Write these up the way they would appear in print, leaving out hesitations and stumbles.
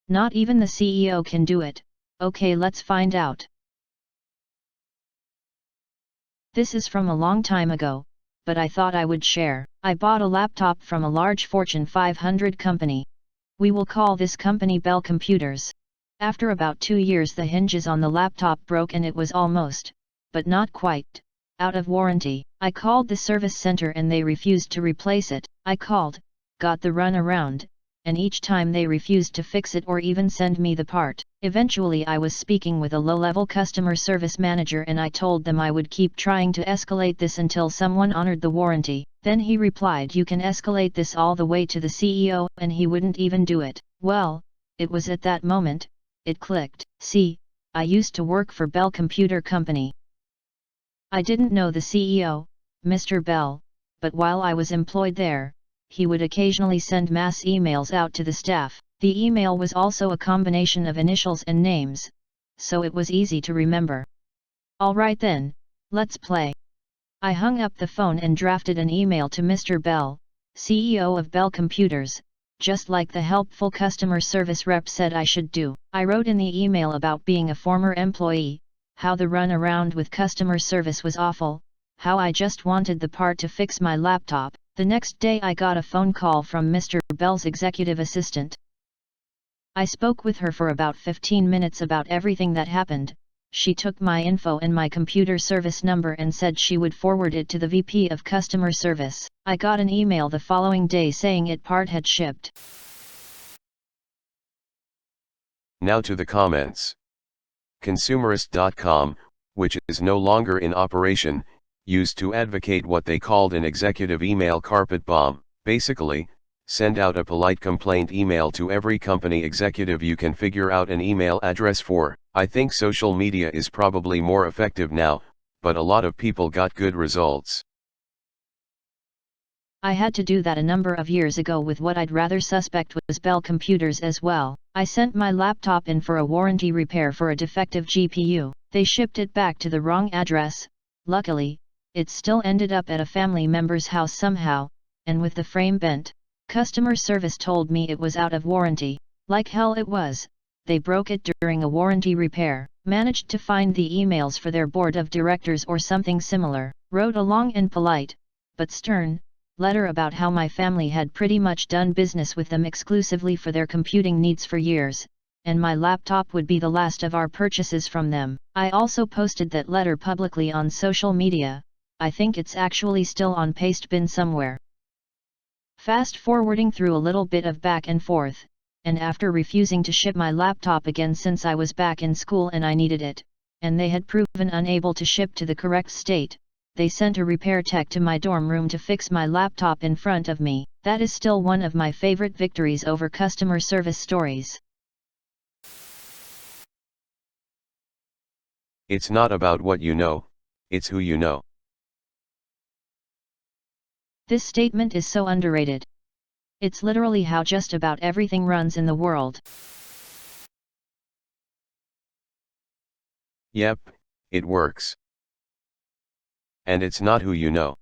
Not even the CEO can do it. Okay, let's find out. This is from a long time ago, but I thought I would share. I bought a laptop from a large Fortune 500 company. We will call this company Bell Computers. After about 2 years the hinges on the laptop broke and it was almost, but not quite, out of warranty. I called the service center and they refused to replace it. I called, got the runaround, and each time they refused to fix it or even send me the part. Eventually I was speaking with a low-level customer service manager and I told them I would keep trying to escalate this until someone honored the warranty. Then he replied, you can escalate this all the way to the CEO, and he wouldn't even do it. Well, it was at that moment, it clicked. See, I used to work for Bell Computer Company. I didn't know the CEO, Mr. Bell, but while I was employed there, he would occasionally send mass emails out to the staff. The email was also a combination of initials and names, so it was easy to remember. Alright then, let's play. I hung up the phone and drafted an email to Mr. Bell, CEO of Bell Computers, just like the helpful customer service rep said I should do. I wrote in the email about being a former employee, how the runaround with customer service was awful, how I just wanted the part to fix my laptop. The next day I got a phone call from Mr. Bell's executive assistant. I spoke with her for about 15 minutes about everything that happened. She took my info and my computer service number and said she would forward it to the VP of customer service. I got an email the following day saying it part had shipped. Now to the comments. Consumerist.com, which is no longer in operation, used to advocate what they called an executive email carpet bomb. Basically, send out a polite complaint email to every company executive you can figure out an email address for. I think social media is probably more effective now, but a lot of people got good results. I had to do that a number of years ago with what I'd rather suspect was Bell Computers as well. I sent my laptop in for a warranty repair for a defective GPU. They shipped it back to the wrong address. Luckily, it still ended up at a family member's house somehow, and with the frame bent. Customer service told me it was out of warranty. Like hell it was. They broke it during a warranty repair. Managed to find the emails for their board of directors or something similar. Wrote a long and polite, but stern, letter about how my family had pretty much done business with them exclusively for their computing needs for years, and my laptop would be the last of our purchases from them. I also posted that letter publicly on social media. I think it's actually still on Pastebin somewhere. Fast forwarding through a little bit of back and forth, and after refusing to ship my laptop again since I was back in school and I needed it, and they had proven unable to ship to the correct state, they sent a repair tech to my dorm room to fix my laptop in front of me. That is still one of my favorite victories over customer service stories. It's not about what you know, it's who you know. This statement is so underrated. It's literally how just about everything runs in the world. Yep, it works. And it's not who you know.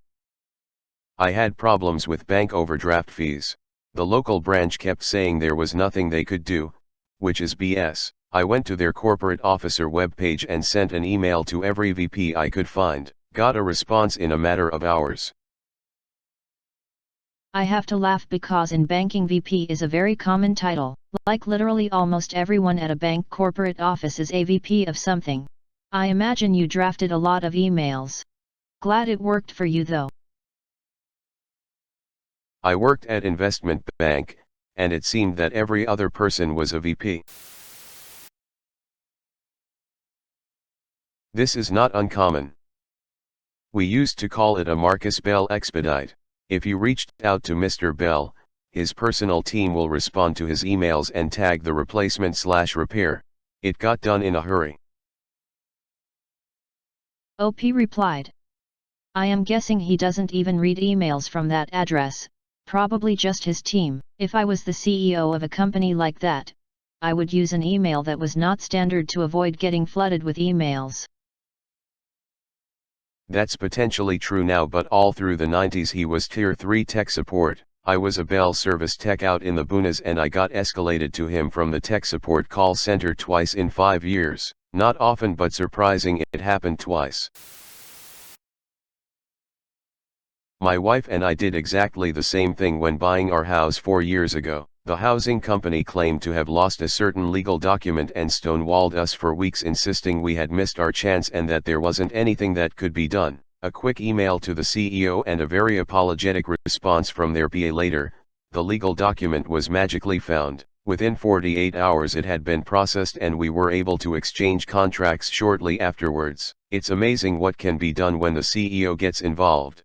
I had problems with bank overdraft fees. The local branch kept saying there was nothing they could do, which is BS. I went to their corporate officer webpage and sent an email to every VP I could find. Got a response in a matter of hours. I have to laugh because in banking VP is a very common title, like literally almost everyone at a bank corporate office is a VP of something. I imagine you drafted a lot of emails. Glad it worked for you though. I worked at investment bank, and it seemed that every other person was a VP. This is not uncommon. We used to call it a Marcus Bell expedite. If you reached out to Mr. Bell, his personal team will respond to his emails and tag the replacement/repair. It got done in a hurry. OP replied. I am guessing he doesn't even read emails from that address, probably just his team. If I was the CEO of a company like that, I would use an email that was not standard to avoid getting flooded with emails. That's potentially true now, but all through the 90s he was Tier 3 tech support. I was a Bell service tech out in the boonies and I got escalated to him from the tech support call center twice in 5 years. Not often but surprising, it happened twice. My wife and I did exactly the same thing when buying our house 4 years ago. The housing company claimed to have lost a certain legal document and stonewalled us for weeks, insisting we had missed our chance and that there wasn't anything that could be done. A quick email to the CEO and a very apologetic response from their PA later, the legal document was magically found. Within 48 hours it had been processed and we were able to exchange contracts shortly afterwards. It's amazing what can be done when the CEO gets involved.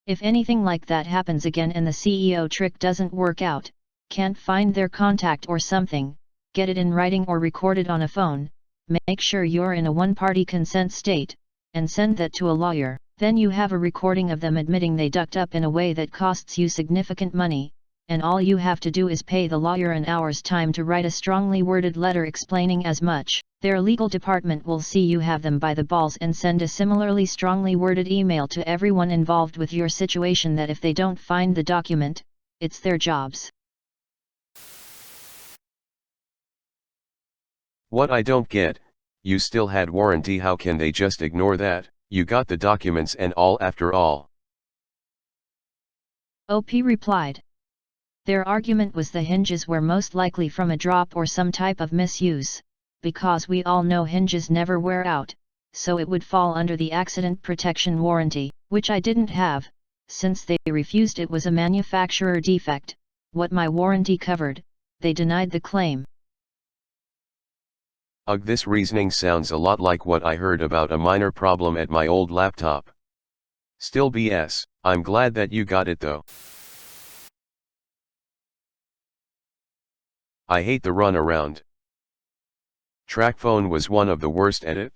If anything like that happens again and the CEO trick doesn't work out, can't find their contact or something, get it in writing or record it on a phone, make sure you're in a one-party consent state, and send that to a lawyer. Then you have a recording of them admitting they ducked up in a way that costs you significant money, and all you have to do is pay the lawyer an hour's time to write a strongly worded letter explaining as much. Their legal department will see you have them by the balls and send a similarly strongly worded email to everyone involved with your situation that if they don't find the document, it's their jobs. What I don't get, you still had warranty, how can they just ignore that? You got the documents and all after all. OP replied. Their argument was the hinges were most likely from a drop or some type of misuse, because we all know hinges never wear out, so it would fall under the accident protection warranty, which I didn't have, since they refused it was a manufacturer defect. What my warranty covered, they denied the claim. Ugh, this reasoning sounds a lot like what I heard about a minor problem at my old laptop. Still BS, I'm glad that you got it though. I hate the runaround. TrackPhone was one of the worst at it.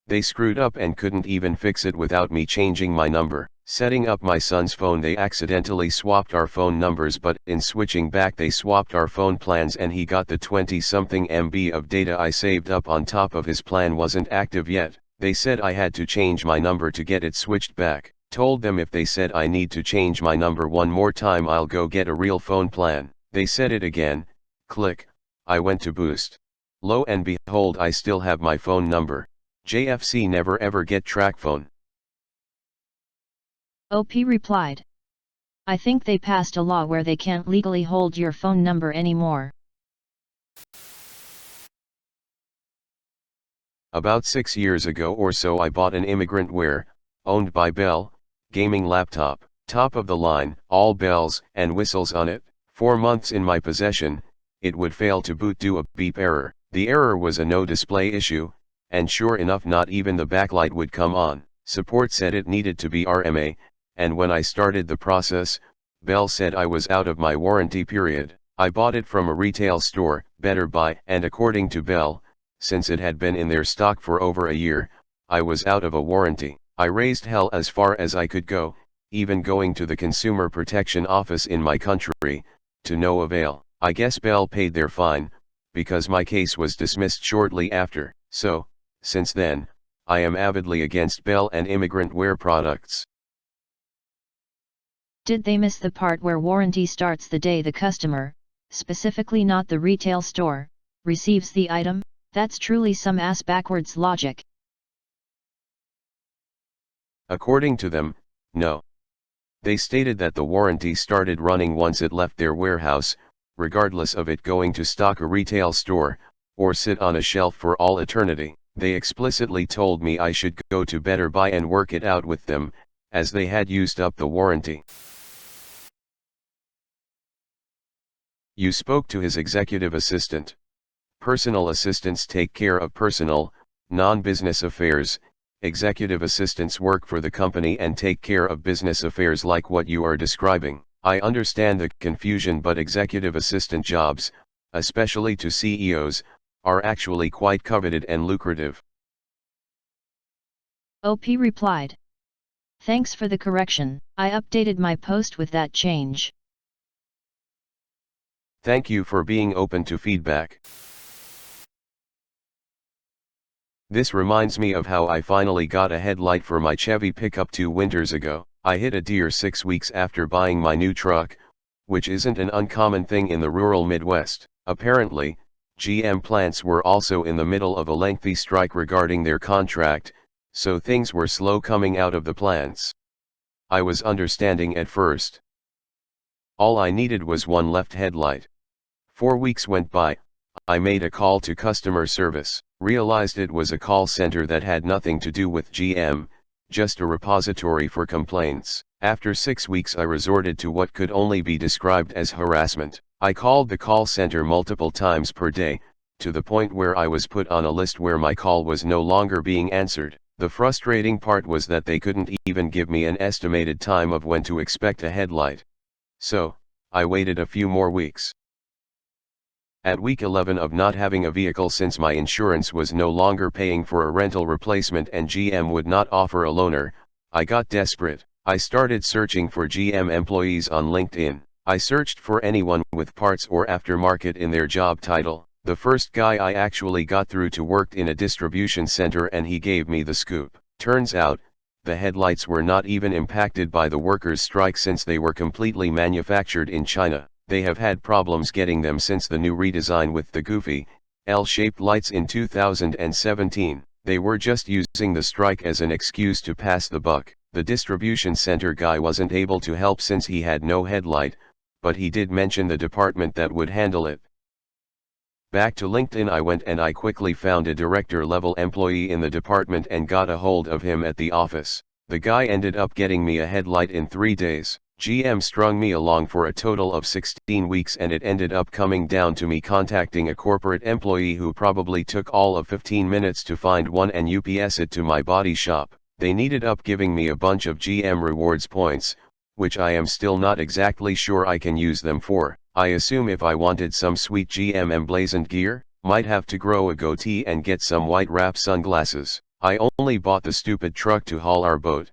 They screwed up and couldn't even fix it without me changing my number. Setting up my son's phone, they accidentally swapped our phone numbers, but in switching back they swapped our phone plans and he got the 20-something MB of data I saved up on top of his plan wasn't active yet. They said I had to change my number to get it switched back. Told them if they said I need to change my number one more time I'll go get a real phone plan. They said it again. Click, I went to boost. Lo and behold, I still have my phone number. JFC never ever get TrackPhone. OP replied. I think they passed a law where they can't legally hold your phone number anymore. About 6 years ago or so I bought an Immigrant Wear, owned by Bell, gaming laptop. Top of the line, all bells and whistles on it. 4 months in my possession, it would fail to boot due a beep error. The error was a no display issue, and sure enough not even the backlight would come on. Support said it needed to be RMA, and when I started the process, Bell said I was out of my warranty period. I bought it from a retail store, Better Buy, and according to Bell, since it had been in their stock for over a year, I was out of a warranty. I raised hell as far as I could go, even going to the Consumer Protection Office in my country, to no avail. I guess Bell paid their fine, because my case was dismissed shortly after. So, since then, I am avidly against Bell and Immigrant Wear products. Did they miss the part where warranty starts the day the customer, specifically not the retail store, receives the item? That's truly some ass backwards logic. According to them, no. They stated that the warranty started running once it left their warehouse, regardless of it going to stock a retail store, or sit on a shelf for all eternity. They explicitly told me I should go to Better Buy and work it out with them, as they had used up the warranty. You spoke to his executive assistant. Personal assistants take care of personal, non-business affairs. Executive assistants work for the company and take care of business affairs like what you are describing. I understand the confusion, but executive assistant jobs, especially to CEOs, are actually quite coveted and lucrative. OP replied. Thanks for the correction. I updated my post with that change. Thank you for being open to feedback. This reminds me of how I finally got a headlight for my Chevy pickup 2 winters ago. I hit a deer 6 weeks after buying my new truck, which isn't an uncommon thing in the rural Midwest. Apparently, GM plants were also in the middle of a lengthy strike regarding their contract, so things were slow coming out of the plants. I was understanding at first. All I needed was one left headlight. 4 weeks went by. I made a call to customer service, realized it was a call center that had nothing to do with GM, just a repository for complaints. After 6 weeks I resorted to what could only be described as harassment. I called the call center multiple times per day, to the point where I was put on a list where my call was no longer being answered. The frustrating part was that they couldn't even give me an estimated time of when to expect a headlight. So, I waited a few more weeks. At week 11 of not having a vehicle since my insurance was no longer paying for a rental replacement and GM would not offer a loaner, I got desperate. I started searching for GM employees on LinkedIn. I searched for anyone with parts or aftermarket in their job title. The first guy I actually got through to worked in a distribution center and he gave me the scoop. Turns out, the headlights were not even impacted by the workers' strike since they were completely manufactured in China. They have had problems getting them since the new redesign with the goofy, L-shaped lights in 2017. They were just using the strike as an excuse to pass the buck. The distribution center guy wasn't able to help since he had no headlight, but he did mention the department that would handle it. Back to LinkedIn I went and I quickly found a director-level employee in the department and got a hold of him at the office. The guy ended up getting me a headlight in 3 days. GM strung me along for a total of 16 weeks and it ended up coming down to me contacting a corporate employee who probably took all of 15 minutes to find one and UPS it to my body shop. They needed up giving me a bunch of GM rewards points, which I am still not exactly sure I can use them for. I assume if I wanted some sweet GM emblazoned gear, might have to grow a goatee and get some white wrap sunglasses. I only bought the stupid truck to haul our boat.